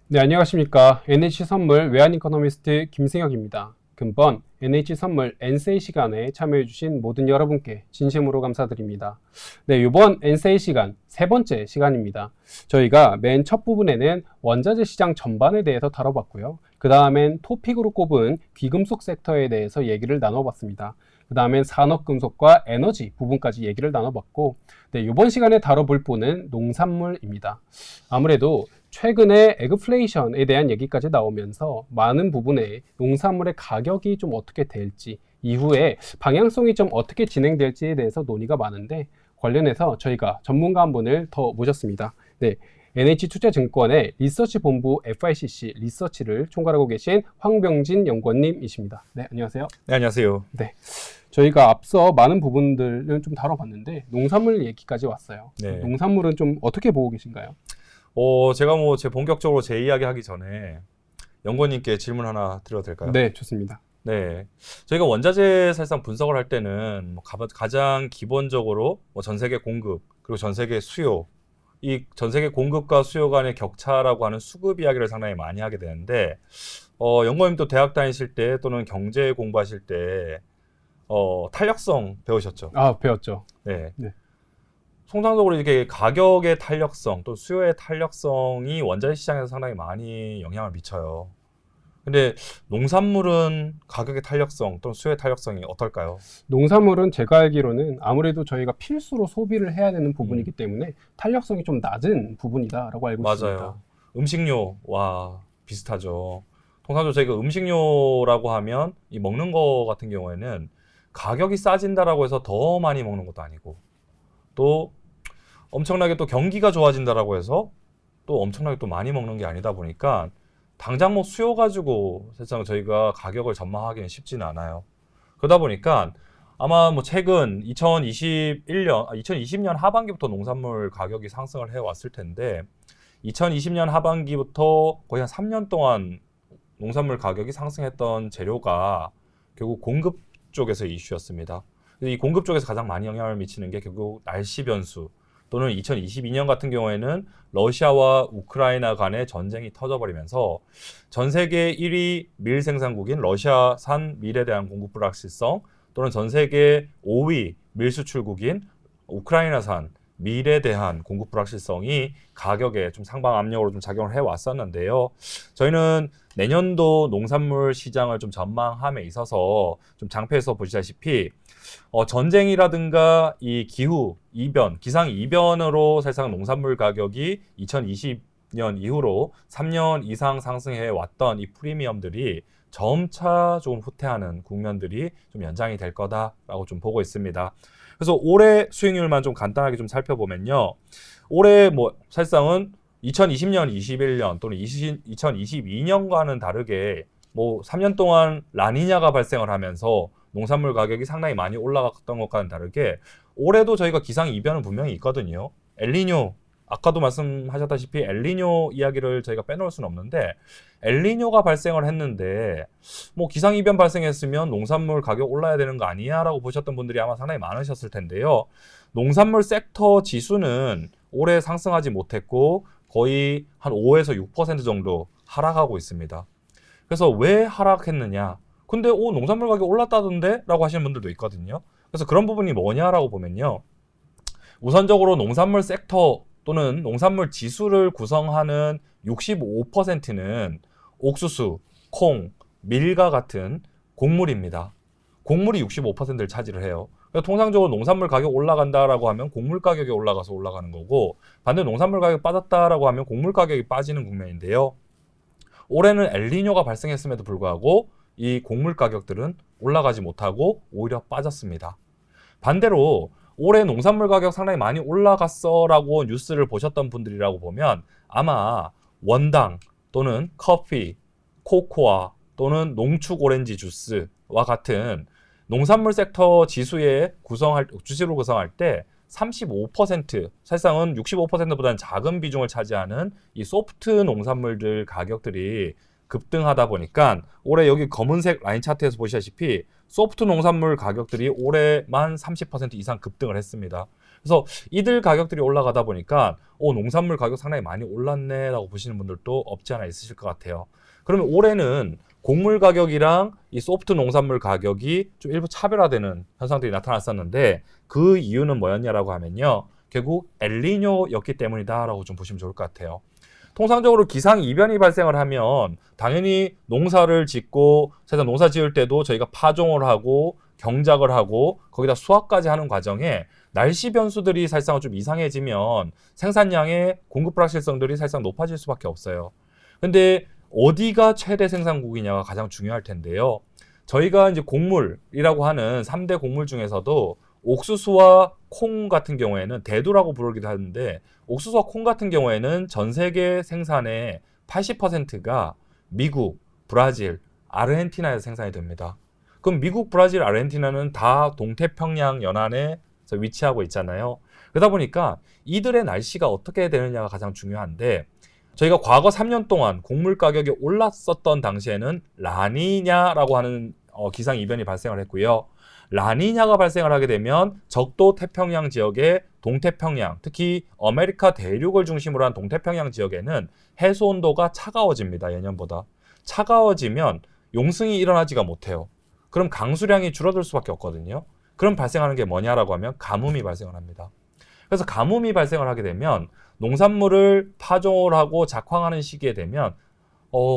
네, 안녕하십니까. NH선물 외환 이코노미스트 김승혁입니다. 금번 NH선물 엔세이 시간에 참여해주신 모든 여러분께 진심으로 감사드립니다. 네, 이번 엔세이 시간 세 번째 시간입니다. 저희가 맨 첫 부분에는 원자재 시장 전반에 대해서 다뤄봤고요. 그 다음엔 토픽으로 꼽은 귀금속 섹터에 대해서 얘기를 나눠봤습니다. 그 다음엔 산업금속과 에너지 부분까지 얘기를 나눠봤고, 네, 이번 시간에 다뤄볼 분은 농산물입니다. 아무래도 최근에 에그플레이션에 대한 얘기까지 나오면서 많은 부분에 농산물의 가격이 좀 어떻게 될지, 이후에 방향성이 좀 어떻게 진행될지에 대해서 논의가 많은데, 관련해서 저희가 전문가 한 분을 더 모셨습니다. 네, NH투자증권의 리서치 본부 FICC 리서치를 총괄하고 계신 황병진 연구원님이십니다. 네, 안녕하세요. 네, 안녕하세요. 네, 저희가 앞서 많은 부분들을 좀 다뤄봤는데 농산물 얘기까지 왔어요. 네. 농산물은 좀 어떻게 보고 계신가요? 제가 본격적으로 제 이야기 하기 전에 연구원님께 질문 하나 드려도 될까요? 네, 좋습니다. 네. 저희가 원자재 사실상 분석을 할 때는 가장 기본적으로 전 세계 공급, 그리고 전 세계 수요, 이 전 세계 공급과 수요 간의 격차라고 하는 수급 이야기를 상당히 많이 하게 되는데, 연구원님도 대학 다니실 때 또는 경제 공부하실 때, 탄력성 배우셨죠? 아, 배웠죠. 네. 네. 통상적으로 이렇게 가격의 탄력성 또 수요의 탄력성이 원자재 시장에서 상당히 많이 영향을 미쳐요. 근데 농산물은 가격의 탄력성 또는 수요의 탄력성이 어떨까요? 농산물은 제가 알기로는 아무래도 저희가 필수로 소비를 해야 되는 부분이기 때문에 탄력성이 좀 낮은 부분이다라고 알고 있습니다. 맞아요. 음식료와 비슷하죠. 통상적으로 저희가 음식료라고 하면 이 먹는 거 같은 경우에는 가격이 싸진다라고 해서 더 많이 먹는 것도 아니고, 또 엄청나게 또 경기가 좋아진다라고 해서 또 엄청나게 또 많이 먹는 게 아니다 보니까 당장 뭐 수요 가지고 사실상 저희가 가격을 전망하기는 쉽지는 않아요. 그러다 보니까 아마 뭐 최근 2020년 하반기부터 농산물 가격이 상승을 해 왔을 텐데, 2020년 하반기부터 거의 한 3년 동안 농산물 가격이 상승했던 재료가 결국 공급 쪽에서 이슈였습니다. 이 공급 쪽에서 가장 많이 영향을 미치는 게 결국 날씨 변수, 또는 2022년 같은 경우에는 러시아와 우크라이나 간의 전쟁이 터져버리면서 전 세계 1위 밀 생산국인 러시아산 밀에 대한 공급 불확실성, 또는 전 세계 5위 밀 수출국인 우크라이나산 밀에 대한 공급 불확실성이 가격에 좀 상방 압력으로 좀 작용을 해 왔었는데요. 저희는 내년도 농산물 시장을 좀 전망함에 있어서 좀 장표에서 보시다시피 전쟁이라든가 이 기후 이변, 기상 이변으로 사실상 농산물 가격이 2020년 이후로 3년 이상 상승해 왔던 이 프리미엄들이 점차 조금 후퇴하는 국면들이 좀 연장이 될 거다라고 좀 보고 있습니다. 그래서 올해 수익률만 좀 간단하게 좀 살펴보면요. 올해 뭐 사실상은 2020년, 21년 또는 2022년과는 다르게 뭐 3년 동안 라니냐가 발생을 하면서 농산물 가격이 상당히 많이 올라갔던 것과는 다르게 올해도 저희가 기상 이변은 분명히 있거든요. 엘니뇨, 아까도 말씀하셨다시피 엘니뇨 이야기를 저희가 빼놓을 수는 없는데, 엘니뇨가 발생을 했는데 뭐 기상 이변 발생했으면 농산물 가격 올라야 되는 거 아니야? 라고 보셨던 분들이 아마 상당히 많으셨을 텐데요. 농산물 섹터 지수는 올해 상승하지 못했고 거의 한 5에서 6% 정도 하락하고 있습니다. 그래서 왜 하락했느냐? 근데 농산물 가격 올랐다던데? 라고 하시는 분들도 있거든요. 그래서 그런 부분이 뭐냐라고 보면요. 우선적으로 농산물 섹터 또는 농산물 지수를 구성하는 65%는 옥수수, 콩, 밀과 같은 곡물입니다. 곡물이 65%를 차지를 해요. 그래서 통상적으로 농산물 가격 올라간다라고 하면 곡물 가격이 올라가서 올라가는 거고, 반대로 농산물 가격 빠졌다라고 하면 곡물 가격이 빠지는 국면인데요. 올해는 엘니뇨가 발생했음에도 불구하고 이 곡물 가격들은 올라가지 못하고 오히려 빠졌습니다. 반대로 올해 농산물 가격 상당히 많이 올라갔어 라고 뉴스를 보셨던 분들이라고 보면 아마 원당 또는 커피, 코코아 또는 농축 오렌지 주스와 같은 농산물 섹터 지수를 구성할 때 35%, 사실상은 65%보다는 작은 비중을 차지하는 이 소프트 농산물들 가격들이 급등하다 보니까 올해 여기 검은색 라인 차트에서 보시다시피 소프트 농산물 가격들이 올해만 30% 이상 급등을 했습니다. 그래서 이들 가격들이 올라가다 보니까 농산물 가격 상당히 많이 올랐네라고 보시는 분들도 없지 않아 있으실 것 같아요. 그러면 올해는 곡물 가격이랑 이 소프트 농산물 가격이 좀 일부 차별화되는 현상들이 나타났었는데 그 이유는 뭐였냐라고 하면요. 결국 엘니뇨였기 때문이다라고 좀 보시면 좋을 것 같아요. 통상적으로 기상 이변이 발생을 하면 당연히 농사를 짓고 사실 농사 지을 때도 저희가 파종을 하고 경작을 하고 거기다 수확까지 하는 과정에 날씨 변수들이 사실상 좀 이상해지면 생산량의 공급 불확실성들이 사실상 높아질 수밖에 없어요. 근데 어디가 최대 생산국이냐가 가장 중요할 텐데요. 저희가 이제 곡물이라고 하는 3대 곡물 중에서도 옥수수와 콩 같은 경우에는 대두라고 부르기도 하는데 옥수수와 콩 같은 경우에는 전 세계 생산의 80%가 미국, 브라질, 아르헨티나에서 생산이 됩니다. 그럼 미국, 브라질, 아르헨티나는 다 동태평양 연안에 위치하고 있잖아요. 그러다 보니까 이들의 날씨가 어떻게 되느냐가 가장 중요한데 저희가 과거 3년 동안 곡물 가격이 올랐었던 당시에는 라니냐라고 하는 기상 이변이 발생을 했고요. 라니냐가 발생을 하게 되면 적도 태평양 지역의 동태평양, 특히 아메리카 대륙을 중심으로 한 동태평양 지역에는 해수 온도가 차가워집니다. 예년보다. 차가워지면 용승이 일어나지가 못해요. 그럼 강수량이 줄어들 수밖에 없거든요. 그럼 발생하는 게 뭐냐라고 하면 가뭄이 발생을 합니다. 그래서 가뭄이 발생을 하게 되면 농산물을 파종을 하고 작황하는 시기에 되면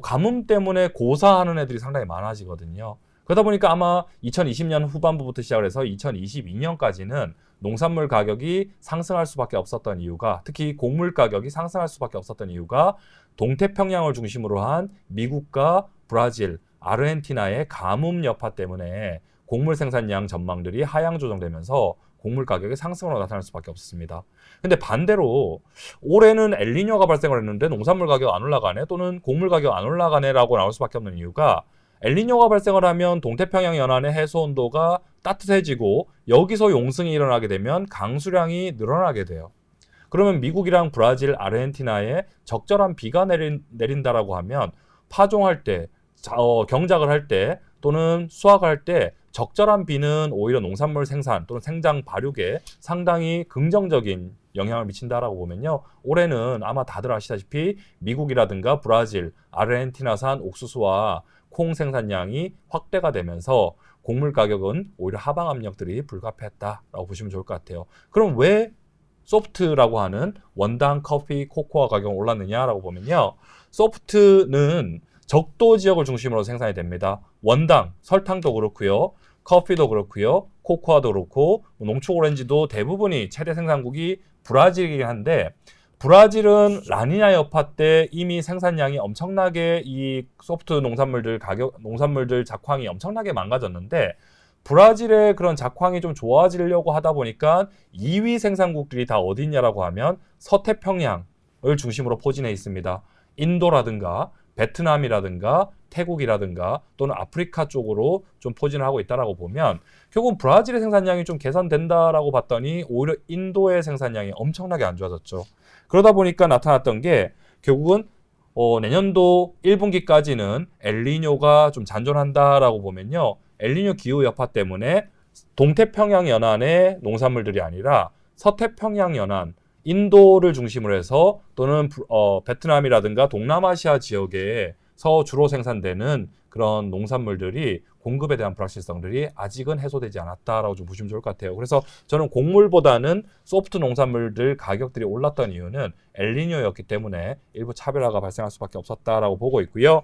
가뭄 때문에 고사하는 애들이 상당히 많아지거든요. 그러다 보니까 아마 2020년 후반부부터 시작을 해서 2022년까지는 농산물 가격이 상승할 수밖에 없었던 이유가 특히 곡물 가격이 상승할 수밖에 없었던 이유가 동태평양을 중심으로 한 미국과 브라질, 아르헨티나의 가뭄 여파 때문에 곡물 생산량 전망들이 하향 조정되면서 곡물 가격의 상승으로 나타날 수밖에 없습니다. 근데 반대로 올해는 엘니뇨가 발생을 했는데 농산물 가격 안 올라가네 또는 곡물 가격 안 올라가네라고 나올 수밖에 없는 이유가 엘니뇨가 발생을 하면 동태평양 연안의 해수 온도가 따뜻해지고 여기서 용승이 일어나게 되면 강수량이 늘어나게 돼요. 그러면 미국이랑 브라질, 아르헨티나에 적절한 비가 내린다라고 하면 파종할 때, 경작을 할 때 또는 수확을 할 때 적절한 비는 오히려 농산물 생산 또는 생장 발육에 상당히 긍정적인 영향을 미친다라고 보면요. 올해는 아마 다들 아시다시피 미국이라든가 브라질, 아르헨티나산 옥수수와 콩 생산량이 확대가 되면서 곡물 가격은 오히려 하방 압력들이 불가피했다라고 보시면 좋을 것 같아요. 그럼 왜 소프트라고 하는 원당 커피, 코코아 가격이 올랐느냐라고 보면요. 소프트는 적도 지역을 중심으로 생산이 됩니다. 원당, 설탕도 그렇고요. 커피도 그렇고요. 코코아도 그렇고 농축 오렌지도 대부분이 최대 생산국이 브라질이긴 한데 브라질은 라니냐 여파 때 이미 생산량이 엄청나게 이 소프트 농산물들 작황이 엄청나게 망가졌는데 브라질의 그런 작황이 좀 좋아지려고 하다 보니까 2위 생산국들이 다 어디 있냐라고 하면 서태평양을 중심으로 포진해 있습니다. 인도라든가 베트남이라든가 태국이라든가 또는 아프리카 쪽으로 좀 포진을 하고 있다라고 보면 결국은 브라질의 생산량이 좀 개선된다라고 봤더니 오히려 인도의 생산량이 엄청나게 안 좋아졌죠. 그러다 보니까 나타났던 게 결국은 내년도 1분기까지는 엘니뇨가 좀 잔존한다라고 보면요. 엘니뇨 기후 여파 때문에 동태평양 연안의 농산물들이 아니라 서태평양 연안 인도를 중심으로 해서 또는 베트남이라든가 동남아시아 지역에서 주로 생산되는 그런 농산물들이 공급에 대한 불확실성들이 아직은 해소되지 않았다라고 좀 보시면 좋을 것 같아요. 그래서 저는 곡물보다는 소프트 농산물들 가격들이 올랐던 이유는 엘니뇨였기 때문에 일부 차별화가 발생할 수밖에 없었다라고 보고 있고요.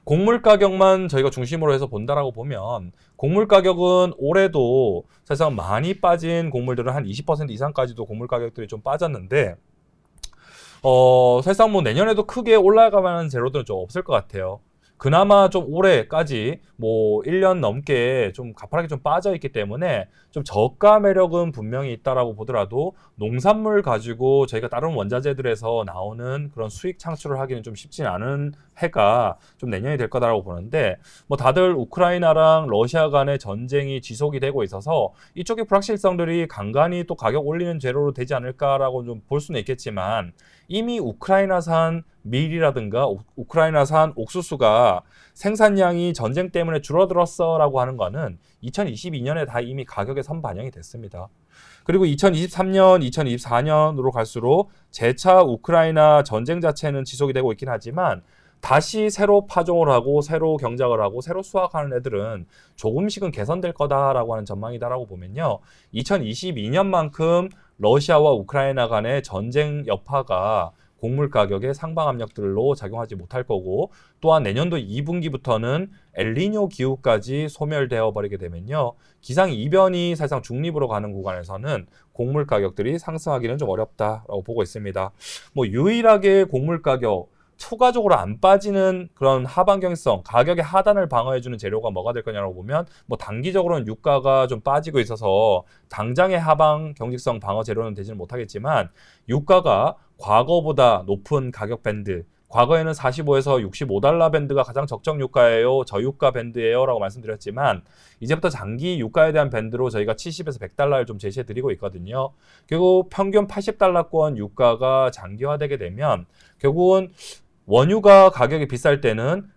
곡물 가격만 저희가 중심으로 해서 본다라고 보면 곡물 가격은 올해도 사실상 많이 빠진 곡물들은 한 20% 이상까지도 곡물 가격들이 좀 빠졌는데 사실상 뭐 내년에도 크게 올라가는 재료들은 좀 없을 것 같아요. 그나마 좀 올해까지 뭐 1년 넘게 좀 가파르게 좀 빠져 있기 때문에 좀 저가 매력은 분명히 있다라고 보더라도 농산물 가지고 저희가 다른 원자재들에서 나오는 그런 수익 창출을 하기는 좀 쉽지 않은 해가 좀 내년이 될 거다라고 보는데 뭐 다들 우크라이나랑 러시아 간의 전쟁이 지속이 되고 있어서 이쪽의 불확실성들이 간간히 또 가격 올리는 재료로 되지 않을까라고 좀 볼 수는 있겠지만 이미 우크라이나산 밀이라든가 우크라이나산 옥수수가 생산량이 전쟁 때문에 줄어들었어라고 하는 거는 2022년에 다 이미 가격에 선반영이 됐습니다. 그리고 2023년, 2024년으로 갈수록 재차 우크라이나 전쟁 자체는 지속이 되고 있긴 하지만 다시 새로 파종을 하고 새로 경작을 하고 새로 수확하는 애들은 조금씩은 개선될 거다라고 하는 전망이다라고 보면요. 2022년만큼 러시아와 우크라이나 간의 전쟁 여파가 곡물 가격에 상방 압력들로 작용하지 못할 거고, 또한 내년도 2분기부터는 엘니뇨 기후까지 소멸되어 버리게 되면요. 기상 이변이 사실상 중립으로 가는 구간에서는 곡물 가격들이 상승하기는 좀 어렵다라고 보고 있습니다. 뭐 유일하게 곡물 가격 추가적으로 안 빠지는 그런 하반 경직성, 가격의 하단을 방어해주는 재료가 뭐가 될 거냐고 보면 뭐 단기적으로는 유가가 좀 빠지고 있어서 당장의 하방 경직성 방어 재료는 되지는 못하겠지만 유가가 과거보다 높은 가격 밴드, 과거에는 45에서 65달러 밴드가 가장 적정 유가예요, 저유가 밴드예요 라고 말씀드렸지만 이제부터 장기 유가에 대한 밴드로 저희가 70에서 100달러를 좀 제시해 드리고 있거든요. 결국 평균 80달러권 유가가 장기화되게 되면 결국은 원유가 가격이 비쌀 때는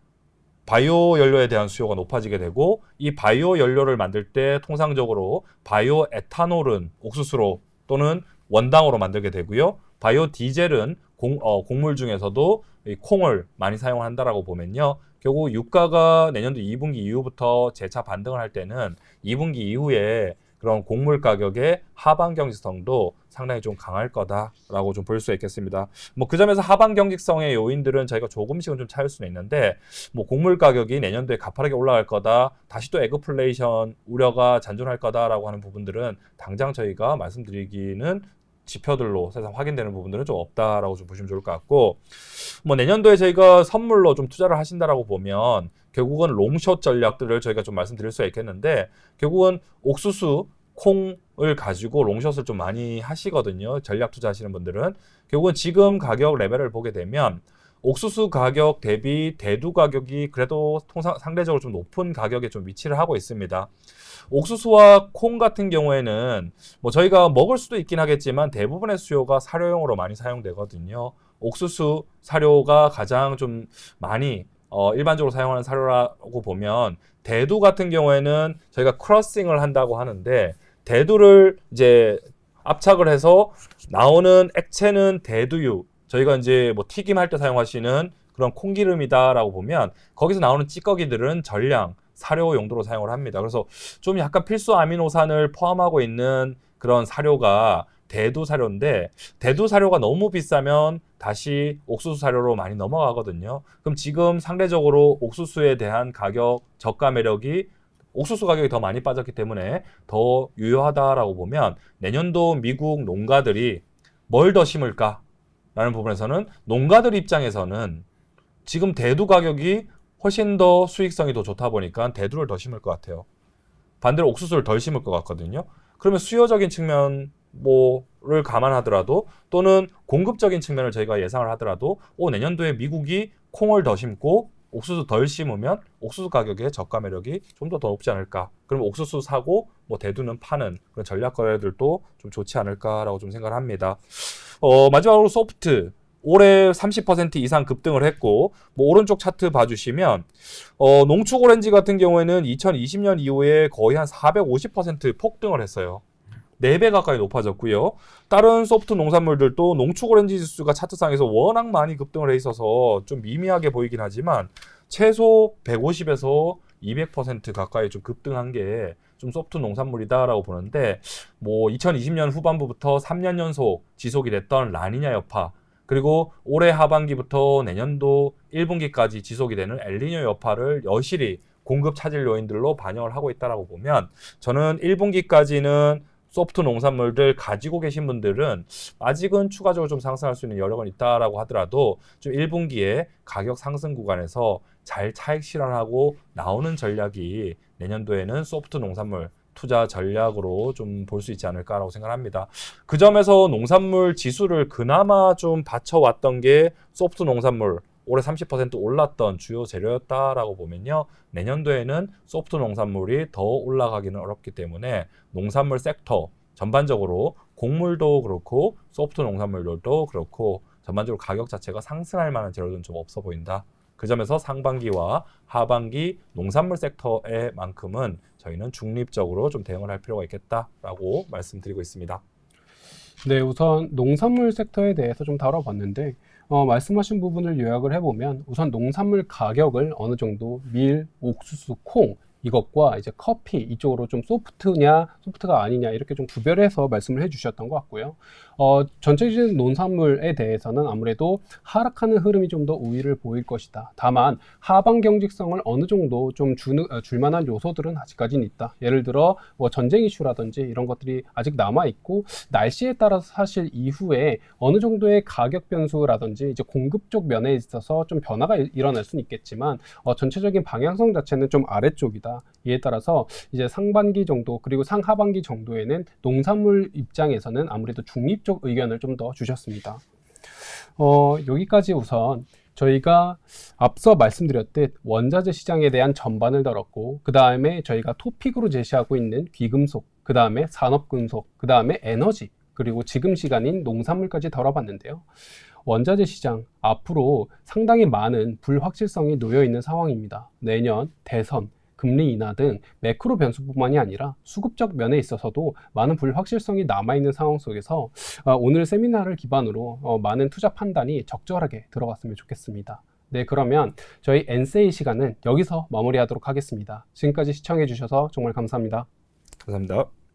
바이오 연료에 대한 수요가 높아지게 되고, 이 바이오 연료를 만들 때 통상적으로 바이오 에탄올은 옥수수로 또는 원당으로 만들게 되고요. 바이오 디젤은 곡물 중에서도 이 콩을 많이 사용한다라고 보면요. 결국 유가가 내년도 2분기 이후부터 재차 반등을 할 때는 2분기 이후에 그런 곡물 가격의 하방 경직성도 상당히 좀 강할 거다라고 좀 볼 수 있겠습니다. 뭐 그 점에서 하방 경직성의 요인들은 저희가 조금씩은 좀 찾을 수는 있는데, 뭐 곡물 가격이 내년도에 가파르게 올라갈 거다, 다시 또 에그플레이션 우려가 잔존할 거다라고 하는 부분들은 당장 저희가 말씀드리기는 지표들로 사실 확인되는 부분들은 좀 없다라고 좀 보시면 좋을 것 같고, 뭐 내년도에 저희가 선물로 좀 투자를 하신다라고 보면 결국은 롱숏 전략들을 저희가 좀 말씀드릴 수가 있겠는데, 결국은 옥수수, 콩을 가지고 롱숏을 좀 많이 하시거든요. 전략 투자하시는 분들은. 결국은 지금 가격 레벨을 보게 되면 옥수수 가격 대비 대두 가격이 그래도 상대적으로 좀 높은 가격에 좀 위치를 하고 있습니다. 옥수수와 콩 같은 경우에는 뭐 저희가 먹을 수도 있긴 하겠지만 대부분의 수요가 사료용으로 많이 사용되거든요. 옥수수 사료가 가장 좀 많이 일반적으로 사용하는 사료라고 보면, 대두 같은 경우에는 저희가 크러싱을 한다고 하는데 대두를 이제 압착을 해서 나오는 액체는 대두유, 저희가 이제 뭐 튀김할 때 사용하시는 그런 콩기름이다라고 보면 거기서 나오는 찌꺼기들은 전량 사료 용도로 사용을 합니다. 그래서 좀 약간 필수 아미노산을 포함하고 있는 그런 사료가 대두 사료인데, 대두 사료가 너무 비싸면 다시 옥수수 사료로 많이 넘어가거든요. 그럼 지금 상대적으로 옥수수에 대한 가격 저가 매력이, 옥수수 가격이 더 많이 빠졌기 때문에 더 유효하다라고 보면 내년도 미국 농가들이 뭘 더 심을까? 라는 부분에서는 농가들 입장에서는 지금 대두 가격이 훨씬 더 수익성이 더 좋다 보니까 대두를 더 심을 것 같아요. 반대로 옥수수를 덜 심을 것 같거든요. 그러면 수요적인 측면 뭐를 감안하더라도 또는 공급적인 측면을 저희가 예상을 하더라도 내년도에 미국이 콩을 더 심고 옥수수 덜 심으면 옥수수 가격의 저가 매력이 좀 더 높지 않을까. 그러면 옥수수 사고 뭐 대두는 파는 그런 전략 거래들도 좀 좋지 않을까라고 좀 생각을 합니다. 마지막으로 소프트. 올해 30% 이상 급등을 했고, 뭐 오른쪽 차트 봐주시면 농축 오렌지 같은 경우에는 2020년 이후에 거의 한 450% 폭등을 했어요. 4배 가까이 높아졌고요. 다른 소프트 농산물들도 농축 오렌지 지수가 차트상에서 워낙 많이 급등을 해 있어서 좀 미미하게 보이긴 하지만 최소 150에서 200% 가까이 좀 급등한 게 좀 소프트 농산물이다라고 보는데, 뭐 2020년 후반부부터 3년 연속 지속이 됐던 라니냐 여파, 그리고 올해 하반기부터 내년도 1분기까지 지속이 되는 엘니뇨 여파를 여실히 공급 차질 요인들로 반영을 하고 있다라고 보면, 저는 1분기까지는 소프트 농산물들 가지고 계신 분들은 아직은 추가적으로 좀 상승할 수 있는 여력은 있다라고 하더라도 좀 1분기에 가격 상승 구간에서 잘 차익 실현하고 나오는 전략이 내년도에는 소프트 농산물 투자 전략으로 좀 볼 수 있지 않을까라고 생각합니다. 그 점에서 농산물 지수를 그나마 좀 받쳐왔던 게 소프트 농산물, 올해 30% 올랐던 주요 재료였다라고 보면요. 내년도에는 소프트 농산물이 더 올라가기는 어렵기 때문에 농산물 섹터 전반적으로 곡물도 그렇고 소프트 농산물들도 그렇고 전반적으로 가격 자체가 상승할 만한 재료는 좀 없어 보인다. 그 점에서 상반기와 하반기 농산물 섹터에만큼은 저희는 중립적으로 좀 대응을 할 필요가 있겠다라고 말씀드리고 있습니다. 네, 우선 농산물 섹터에 대해서 좀 다뤄봤는데 말씀하신 부분을 요약을 해보면 우선 농산물 가격을 어느 정도 밀, 옥수수, 콩 이것과 이제 커피 이쪽으로 좀 소프트냐 소프트가 아니냐 이렇게 좀 구별해서 말씀을 해주셨던 것 같고요. 전체적인 농산물에 대해서는 아무래도 하락하는 흐름이 좀 더 우위를 보일 것이다. 다만 하반 경직성을 어느 정도 좀 줄만한 요소들은 아직까지는 있다. 예를 들어 뭐 전쟁 이슈라든지 이런 것들이 아직 남아 있고 날씨에 따라서 사실 이후에 어느 정도의 가격 변수라든지 이제 공급 쪽 면에 있어서 좀 변화가 일어날 수는 있겠지만 전체적인 방향성 자체는 좀 아래쪽이다. 이에 따라서 이제 상반기 정도 그리고 상하반기 정도에는 농산물 입장에서는 아무래도 중립적 의견을 좀 더 주셨습니다. 여기까지 우선 저희가 앞서 말씀드렸듯 원자재 시장에 대한 전반을 다뤘고 그 다음에 저희가 토픽으로 제시하고 있는 귀금속, 그 다음에 산업금속, 그 다음에 에너지 그리고 지금 시간인 농산물까지 다뤄봤는데요. 원자재 시장 앞으로 상당히 많은 불확실성이 놓여 있는 상황입니다. 내년 대선, 금리 인하 등 매크로 변수뿐만이 아니라 수급적 면에 있어서도 많은 불확실성이 남아있는 상황 속에서 오늘 세미나를 기반으로 많은 투자 판단이 적절하게 들어갔으면 좋겠습니다. 네, 그러면 저희 엔세이 시간은 여기서 마무리하도록 하겠습니다. 지금까지 시청해 주셔서 정말 감사합니다. 감사합니다.